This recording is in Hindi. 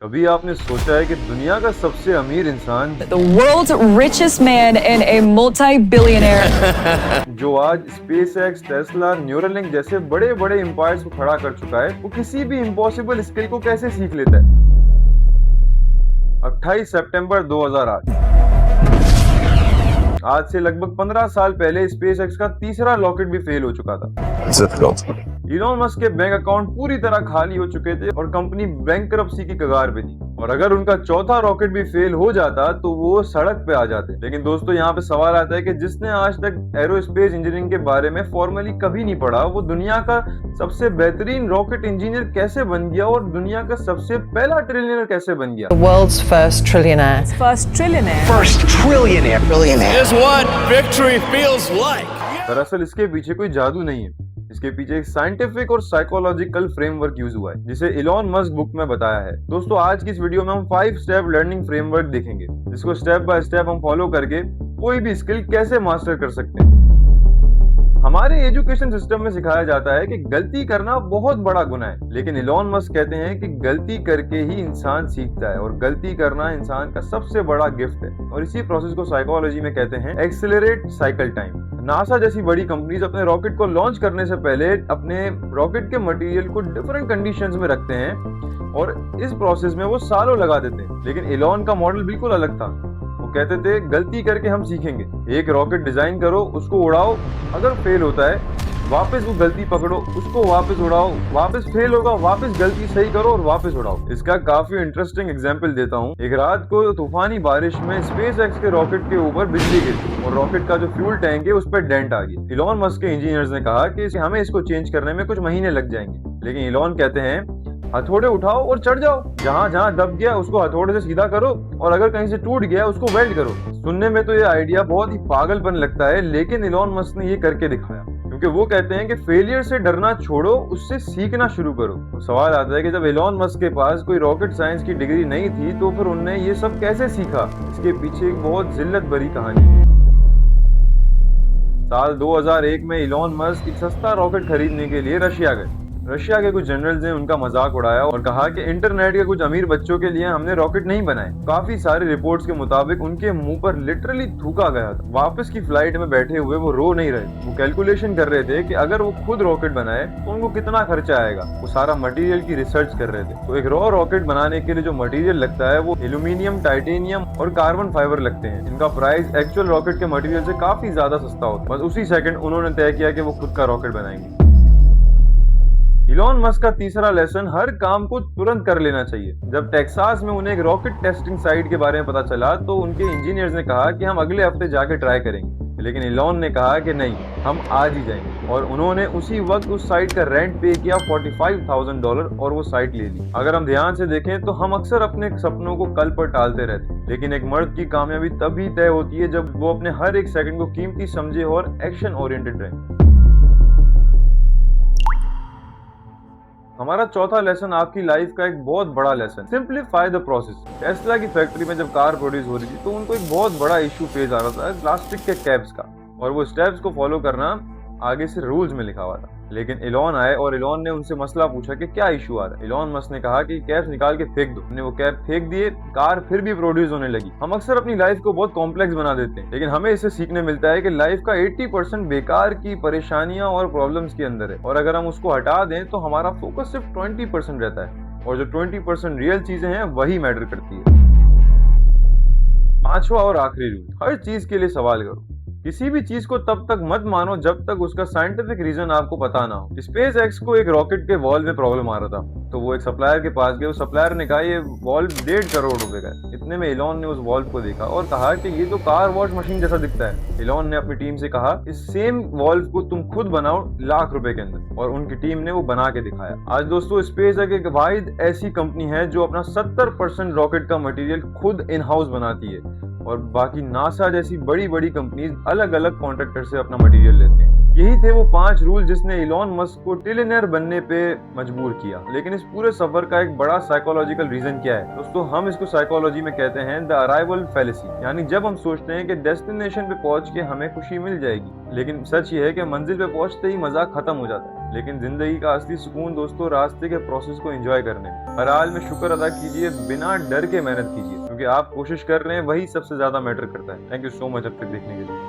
कभी आपने सोचा है कि दुनिया का सबसे अमीर इंसान The world's richest man and a multi-billionaire. जो आज स्पेस एक्स, टेस्ला, न्यूरालिंक जैसे बड़े बड़े एम्पायर्स को खड़ा कर चुका है, वो किसी भी इम्पॉसिबल स्किल को कैसे सीख लेता है? 28 सितंबर 2008। आज से लगभग 15 साल पहले स्पेस एक्स का तीसरा रॉकेट भी फेल हो चुका था। इलॉन मस्क के बैंक अकाउंट पूरी तरह खाली हो चुके थे और कंपनी बैंकरप्सी की कगार पे थी। और अगर उनका चौथा रॉकेट भी फेल हो जाता तो वो सड़क पे आ जाते। लेकिन दोस्तों, यहाँ पे सवाल आता है कि जिसने आज तक एरोस्पेस इंजीनियरिंग के बारे में फॉर्मली कभी नहीं पढ़ा, वो दुनिया का सबसे बेहतरीन रॉकेट इंजीनियर कैसे बन गया और दुनिया का सबसे पहला ट्रिलियनर कैसे बन गया? The world's first trillionaire. First trillionaire. First trillionaire. Is what victory feels like. दरअसल इसके पीछे कोई जादू नहीं है। इसके पीछे एक साइंटिफिक और साइकोलॉजिकल फ्रेमवर्क यूज हुआ है, जिसे इलॉन मस्क बुक में बताया है। दोस्तों, आज की इस वीडियो में हम 5 स्टेप लर्निंग फ्रेमवर्क देखेंगे, जिसको स्टेप बाय स्टेप हम फॉलो करके कोई भी स्किल कैसे मास्टर कर सकते हैं। हमारे एजुकेशन सिस्टम में सिखाया जाता है कि गलती करना बहुत बड़ा गुनाह है, लेकिन इलॉन मस्क कहते हैं कि गलती करके ही इंसान सीखता है और गलती करना इंसान का सबसे बड़ा गिफ्ट है। और इसी प्रोसेस को साइकोलॉजी में कहते हैं एक्सेलरेट साइकिल टाइम। नासा जैसी बड़ी कंपनीज अपने रॉकेट को लॉन्च करने से पहले अपने रॉकेट के मटेरियल को डिफरेंट कंडीशंस में रखते हैं और इस प्रोसेस में वो सालों लगा देते हैं। लेकिन इलॉन का मॉडल बिल्कुल अलग था। वो कहते थे गलती करके हम सीखेंगे। एक रॉकेट डिजाइन करो, उसको उड़ाओ, अगर फेल होता है वापस वो गलती पकड़ो, उसको वापस उड़ाओ, वापस फेल होगा, वापस गलती सही करो और वापस उड़ाओ। इसका काफी इंटरेस्टिंग एग्जांपल देता हूँ। एक रात को तूफानी बारिश में स्पेस एक्स के रॉकेट के ऊपर बिजली गिरी और रॉकेट का जो फ्यूल टैंक है उस पर डेंट आ गया। इलॉन मस्क के इंजीनियर्स ने कहा कि हमें इसको चेंज करने में कुछ महीने लग जाएंगे, लेकिन इलॉन कहते हैं हथौड़े उठाओ और चढ़ जाओ। जहाँ जहाँ दब गया उसको हथौड़े से सीधा करो और अगर कहीं से टूट गया उसको वेल्ड करो। सुनने में तो ये आइडिया बहुत ही पागलपन लगता है, लेकिन इलॉन मस्क ने ये करके दिखाया, क्योंकि वो कहते हैं कि फेलियर से डरना छोड़ो, उससे सीखना शुरू करो। तो सवाल आता है कि जब इलॉन मस्क के पास कोई रॉकेट साइंस की डिग्री नहीं थी तो फिर उन्होंने ये सब कैसे सीखा? इसके पीछे एक बहुत जिल्लत भरी कहानी है। साल 2001 में इलॉन मस्क एक सस्ता रॉकेट खरीदने के लिए रशिया गए। रशिया के कुछ जनरल्स ने उनका मजाक उड़ाया और कहा कि इंटरनेट के कुछ अमीर बच्चों के लिए हमने रॉकेट नहीं बनाए। काफी सारी रिपोर्ट्स के मुताबिक उनके मुंह पर लिटरली थूका गया था। वापस की फ्लाइट में बैठे हुए वो रो नहीं रहे, वो कैलकुलेशन कर रहे थे कि अगर वो खुद रॉकेट बनाए तो उनको कितना खर्चा आएगा। वो सारा मटेरियल की रिसर्च कर रहे थे। तो एक रॉ रॉकेट बनाने के लिए जो मटेरियल लगता है वो एल्यूमिनियम, टाइटेनियम और कार्बन फाइबर लगते हैं। इनका प्राइस एक्चुअल रॉकेट के मटेरियल से काफी ज्यादा सस्ता होता है। बस उसी सेकंड उन्होंने तय किया कि वो खुद का रॉकेट बनाएंगे। इलॉन मस्क का तीसरा लेसन, हर काम को तुरंत कर लेना चाहिए। जब टेक्सास में उन्हें एक रॉकेट टेस्टिंग साइट के बारे में पता चला तो उनके इंजीनियर्स ने कहा कि हम अगले हफ्ते जाके ट्राई करेंगे, लेकिन इलॉन ने कहा कि नहीं, हम आज ही जाएंगे। और उन्होंने उसी वक्त उस साइट का रेंट पे किया $45,000 और वो साइट ले ली। अगर हम ध्यान से देखें तो हम अक्सर अपने सपनों को कल पर टालते रहते हैं, लेकिन एक मर्द की कामयाबी तभी तय होती है जब वो अपने हर एक सेकंड को कीमती समझे और एक्शन ओरिएंटेड रहे। हमारा चौथा लेसन आपकी लाइफ का एक बहुत बड़ा lesson, simplify the process. Tesla की फैक्ट्री में जब कार प्रोड्यूस हो रही थी तो उनको एक बहुत बड़ा इशू फेस आ रहा था प्लास्टिक के कैप्स का, और वो स्टेप्स को फॉलो करना आगे से रूल्स में लिखा हुआ था। लेकिन इलॉन आए और इलॉन ने उनसे मसला पूछा कि क्या इशू आ रहा है। इलॉन मस्क ने कहा कि कैप्स निकाल के फेंक दो। उन्होंने वो कैप फेंक दिए, कार फिर भी प्रोड्यूस होने लगी। हम अक्सर अपनी लाइफ को बहुत कॉम्प्लेक्स बना देते हैं, लेकिन हमें इससे सीखने मिलता है कि लाइफ का 80% बेकार की परेशानियां और प्रॉब्लम्स के अंदर है, और अगर हम उसको हटा दें तो हमारा फोकस सिर्फ 20% रहता है, और जो 20% रियल चीजें हैं वही मैटर करती है। पांचवा और आखिरी रूल, हर चीज के लिए सवाल करो। किसी भी चीज को तब तक मत मानो जब तक उसका साइंटिफिक रीजन आपको पता ना हो। स्पेस एक्स को एक रॉकेट के वॉल्व में प्रॉब्लम आ रहा था, तो वो एक सप्लायर के पास गए। उस सप्लायर ने कहा ये वॉल्व 1.5 करोड़ रुपए का है। इतने में इलॉन ने उस वॉल्व को देखा और कहा कि ये तो कार वॉश मशीन जैसा दिखता है। इलॉन ने अपनी टीम से कहा इस सेम वॉल्व को तुम खुद बनाओ लाख रुपए के अंदर, और उनकी टीम ने वो बना के दिखाया। आज दोस्तों, स्पेस एक्स एक वाहिद ऐसी कंपनी है जो अपना 70% रॉकेट का मटेरियल खुद इन हाउस बनाती है, और बाकी नासा जैसी बड़ी बड़ी कंपनीज अलग अलग कॉन्ट्रैक्टर से अपना मटेरियल लेते हैं। यही थे वो 5 रूल जिसने इलॉन मस्क को ट्रिलियनर बनने पे मजबूर किया। लेकिन इस पूरे सफर का एक बड़ा साइकोलॉजिकल रीजन क्या है दोस्तों? हम इसको साइकोलॉजी में कहते हैं द अराइवल फैलेसी, यानी जब हम सोचते हैं कि डेस्टिनेशन पे पहुंच के हमें खुशी मिल जाएगी, लेकिन सच ये है कि मंजिल पे पहुंचते ही मजाक खत्म हो जाता है। लेकिन जिंदगी का असली सुकून दोस्तों रास्ते के प्रोसेस को एंजॉय करने में। हर हाल में शुक्र अदा कीजिए, बिना डर के मेहनत कीजिए, क्योंकि आप कोशिश कर रहे हैं वही सबसे ज्यादा मैटर करता है। थैंक यू सो मच अब तक देखने के लिए।